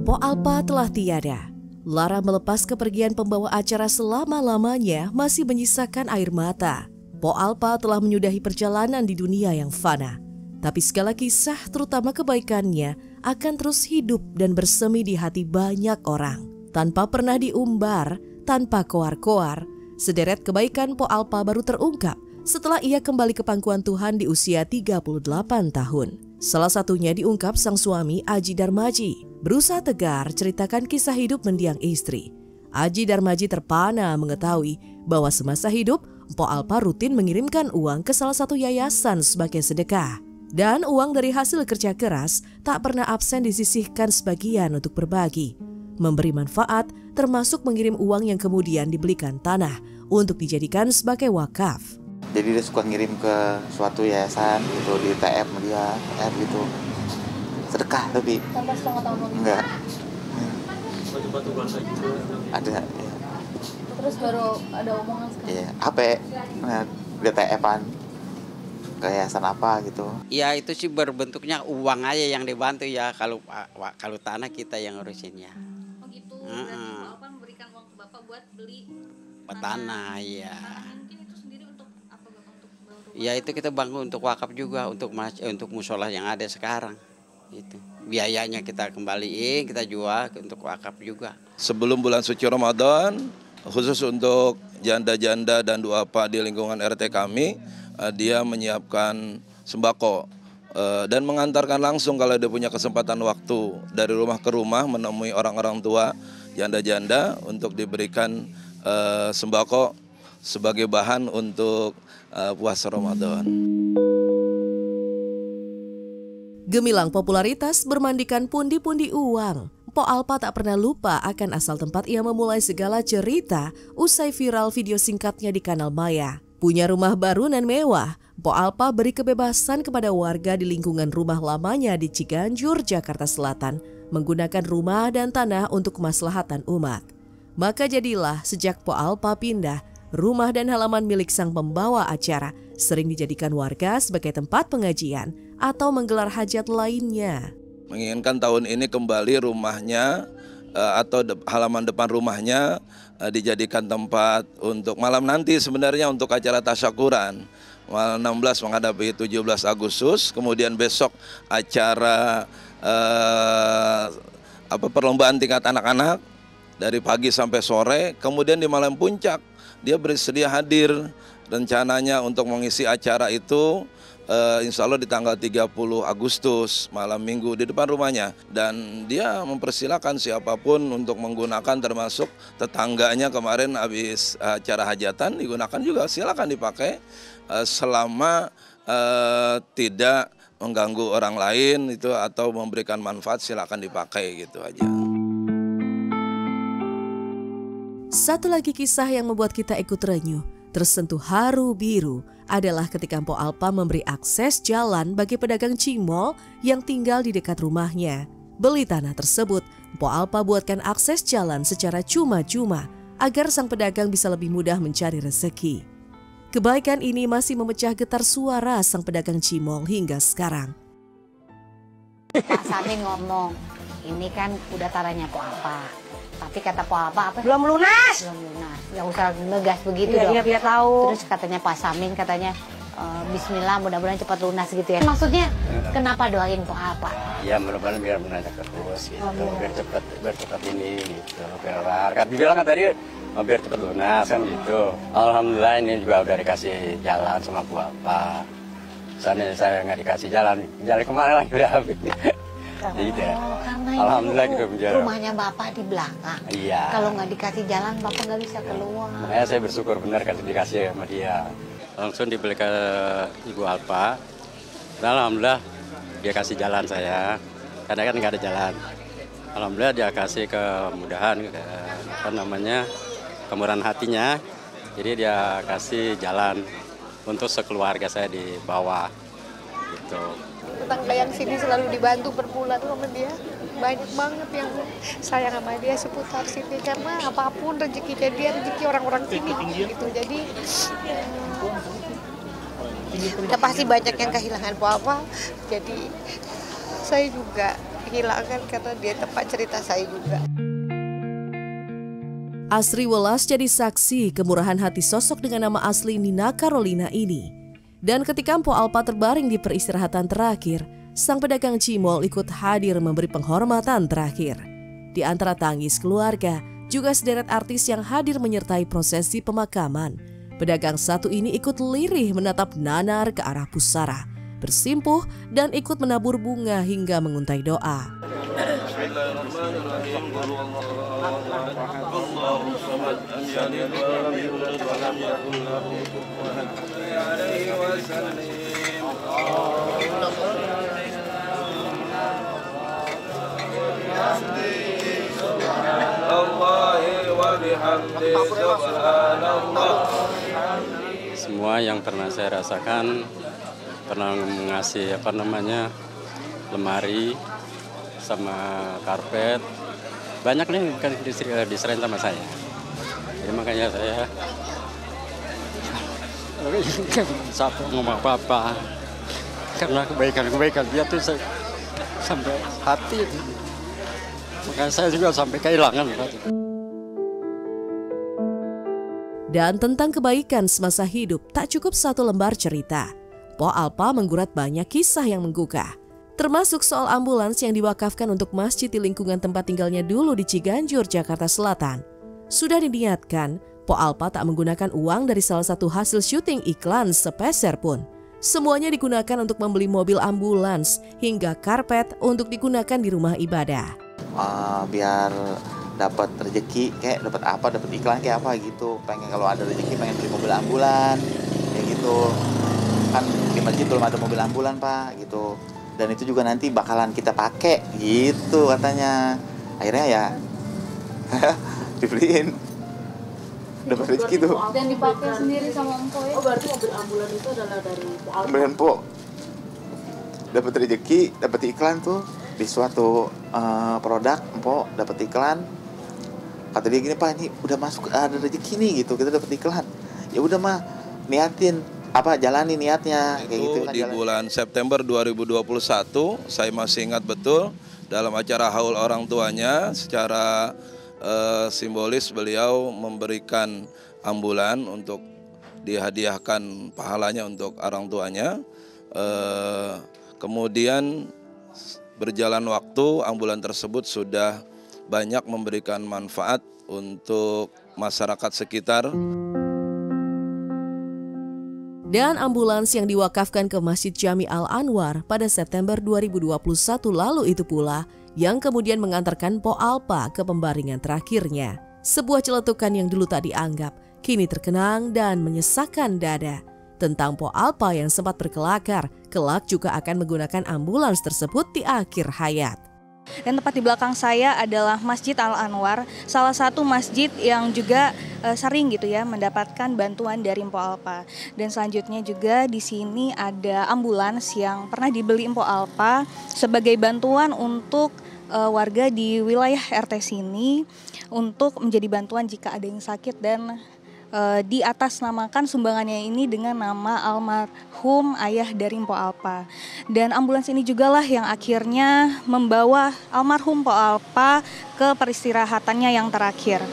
Po Alpa telah tiada. Lara melepas kepergian pembawa acara selama-lamanya masih menyisakan air mata. Po Alpa telah menyudahi perjalanan di dunia yang fana. Tapi segala kisah, terutama kebaikannya, akan terus hidup dan bersemi di hati banyak orang. Tanpa pernah diumbar, tanpa koar-koar, sederet kebaikan Po Alpa baru terungkap setelah ia kembali ke pangkuan Tuhan di usia 38 tahun. Salah satunya diungkap sang suami Aji Darmaji. Berusaha tegar ceritakan kisah hidup mendiang istri. Aji Darmaji terpana mengetahui bahwa semasa hidup, Po Alpa rutin mengirimkan uang ke salah satu yayasan sebagai sedekah. Dan uang dari hasil kerja keras tak pernah absen disisihkan sebagian untuk berbagi. Memberi manfaat termasuk mengirim uang yang kemudian dibelikan tanah untuk dijadikan sebagai wakaf. Jadi dia suka ngirim ke suatu yayasan gitu, di TF dia, gitu. Sedekah tapi. Sampai setengah tahun lagi? Enggak. Batu bangsa gitu. Ada. Ya. Terus baru ada omongan sekarang? Iya, apa? Nah, dia TF-an ke yayasan apa gitu. Ya itu sih berbentuknya uang aja yang dibantu ya, kalau tanah kita yang urusin ya. Oh gitu, berarti Pak Alpa memberikan uang ke Bapak buat beli tanah ya. Mungkin itu sendiri untuk apa Bapak? Untuk ya itu kita bangun untuk wakaf juga, untuk musola yang ada sekarang. Itu biayanya kita kembaliin, kita jual untuk wakaf juga. Sebelum bulan suci Ramadan, khusus untuk janda-janda dan duafa di lingkungan RT kami, dia menyiapkan sembako dan mengantarkan langsung kalau dia punya kesempatan waktu dari rumah ke rumah menemui orang-orang tua janda-janda untuk diberikan sembako sebagai bahan untuk puasa Ramadan. Gemilang popularitas bermandikan pundi-pundi uang. Po Alpa tak pernah lupa akan asal tempat ia memulai segala cerita usai viral video singkatnya di kanal Maya. Punya rumah baru dan mewah, Po Alpa beri kebebasan kepada warga di lingkungan rumah lamanya di Ciganjur, Jakarta Selatan, menggunakan rumah dan tanah untuk kemaslahatan umat. Maka jadilah sejak Po Alpa pindah, rumah dan halaman milik sang pembawa acara sering dijadikan warga sebagai tempat pengajian atau menggelar hajat lainnya. Menginginkan tahun ini kembali rumahnya atau halaman depan rumahnya dijadikan tempat untuk malam nanti sebenarnya untuk acara tasyakuran. Malam 16 menghadapi 17 Agustus, kemudian besok acara perlombaan tingkat anak-anak dari pagi sampai sore, kemudian di malam puncak dia bersedia hadir rencananya untuk mengisi acara itu insya Allah di tanggal 30 Agustus malam minggu di depan rumahnya, dan dia mempersilahkan siapapun untuk menggunakan termasuk tetangganya kemarin habis acara hajatan digunakan juga, silakan dipakai selama tidak mengganggu orang lain itu atau memberikan manfaat, silakan dipakai gitu aja. Satu lagi kisah yang membuat kita ikut renyuh, tersentuh haru biru adalah ketika Po Alpa memberi akses jalan bagi pedagang cimol yang tinggal di dekat rumahnya. Beli tanah tersebut, Po Alpa buatkan akses jalan secara cuma-cuma agar sang pedagang bisa lebih mudah mencari rezeki. Kebaikan ini masih memecah getar suara sang pedagang cimol hingga sekarang. Pak Samin ngomong, ini kan udah tanahnya Po Alpa. Tapi kata Po Alpa apa? Belum lunas. Belum lunas. Nggak usah ngegas begitu Iya, dong. iya, biar tahu. Terus katanya Pak Samin katanya, Bismillah mudah-mudahan cepat lunas gitu ya. Maksudnya kenapa doain Po Alpa? Ya mudah-mudahan biar menanjak terus gitu. Biar cepat ini gitu. Biar dibilang kan tadi biar cepat lunas kan gitu. Alhamdulillah ini juga udah dikasih jalan sama Bu Alpa. Soalnya saya nggak dikasih jalan kemana lagi udah habis. Gitu. Karena Alhamdulillah itu gitu penjara. rumahnya Bapak di belakang. Iya. Kalau nggak dikasih jalan Bapak nggak bisa keluar. Makanya saya bersyukur benar kalau dikasih sama dia. Langsung dibeli ke Ibu Alpa. Dan alhamdulillah dia kasih jalan saya. Karena kan nggak ada jalan. Alhamdulillah dia kasih kemudahan, kemurahan hatinya. Jadi dia kasih jalan untuk sekeluarga saya di bawah. Gitu. Tetangga yang sini selalu dibantu per bulan sama dia, banyak banget yang sayang sama dia seputar sini, karena apapun rezekinya dia, rezeki orang-orang sini gitu. Jadi ya pasti banyak yang kehilangan apa-apa. Jadi saya juga kehilangan karena dia tempat cerita saya juga. Asri welas jadi saksi kemurahan hati sosok dengan nama asli Nina Carolina ini. Dan ketika Mpok Alpa terbaring di peristirahatan terakhir, sang pedagang cimol ikut hadir memberi penghormatan terakhir. Di antara tangis keluarga, juga sederet artis yang hadir menyertai prosesi pemakaman. Pedagang satu ini ikut lirih menatap nanar ke arah pusara, bersimpuh dan ikut menabur bunga hingga menguntai doa. Semua yang pernah saya rasakan, pernah mengasih lemari sama karpet, banyak nih kan diserahin sama saya. Jadi makanya saya sampai ngomong apa-apa, karena kebaikan dia tuh sampai hati. Makanya saya juga sampai kehilangan. Dan tentang kebaikan semasa hidup tak cukup satu lembar cerita. Mpok Alpa menggurat banyak kisah yang menggugah. Termasuk soal ambulans yang diwakafkan untuk masjid di lingkungan tempat tinggalnya dulu di Ciganjur, Jakarta Selatan. Sudah diniatkan, Mpok Alpa tak menggunakan uang dari salah satu hasil syuting iklan sepeser pun. Semuanya digunakan untuk membeli mobil ambulans hingga karpet untuk digunakan di rumah ibadah. Biar dapat rezeki, kayak dapat iklan kayak apa gitu. Pengen kalau ada rezeki pengen beli mobil ambulan kayak gitu. Kan di masjid belum ada mobil ambulan Pak gitu. Dan itu juga nanti bakalan kita pakai gitu katanya. Akhirnya ya dibeliin. Dapat rezeki tuh. Dan dipakai sendiri sama Empok ya? Oh berarti mobil ambulan itu adalah dari Mpok Alpa? Pembelian Empok. Dapat rezeki, dapat iklan tuh. Di suatu produk Empok dapat iklan. Kata dia gini, Pak ini udah masuk ada rezeki nih gitu, kita dapat iklan. Ya udah mah niatin jalani niatnya kayak gitu. Di bulan September 2021 saya masih ingat betul dalam acara haul orang tuanya secara simbolis beliau memberikan ambulan untuk dihadiahkan pahalanya untuk orang tuanya. Kemudian berjalan waktu ambulan tersebut sudah banyak memberikan manfaat untuk masyarakat sekitar. Dan ambulans yang diwakafkan ke Masjid Jami Al-Anwar pada September 2021 lalu itu pula yang kemudian mengantarkan Mpok Alpa ke pembaringan terakhirnya. Sebuah celetukan yang dulu tak dianggap, kini terkenang dan menyesakkan dada. Tentang Mpok Alpa yang sempat berkelakar, kelak juga akan menggunakan ambulans tersebut di akhir hayat. Dan tepat di belakang saya adalah Masjid Al-Anwar, salah satu masjid yang juga sering gitu ya mendapatkan bantuan dari Mpok Alpa. Dan selanjutnya juga di sini ada ambulans yang pernah dibeli Mpok Alpa sebagai bantuan untuk warga di wilayah RT sini untuk menjadi bantuan jika ada yang sakit dan di atas namakan sumbangannya ini dengan nama almarhum ayah dari Mpok Alpa. Dan ambulans ini juga lah yang akhirnya membawa almarhum Mpok Alpa ke peristirahatannya yang terakhir.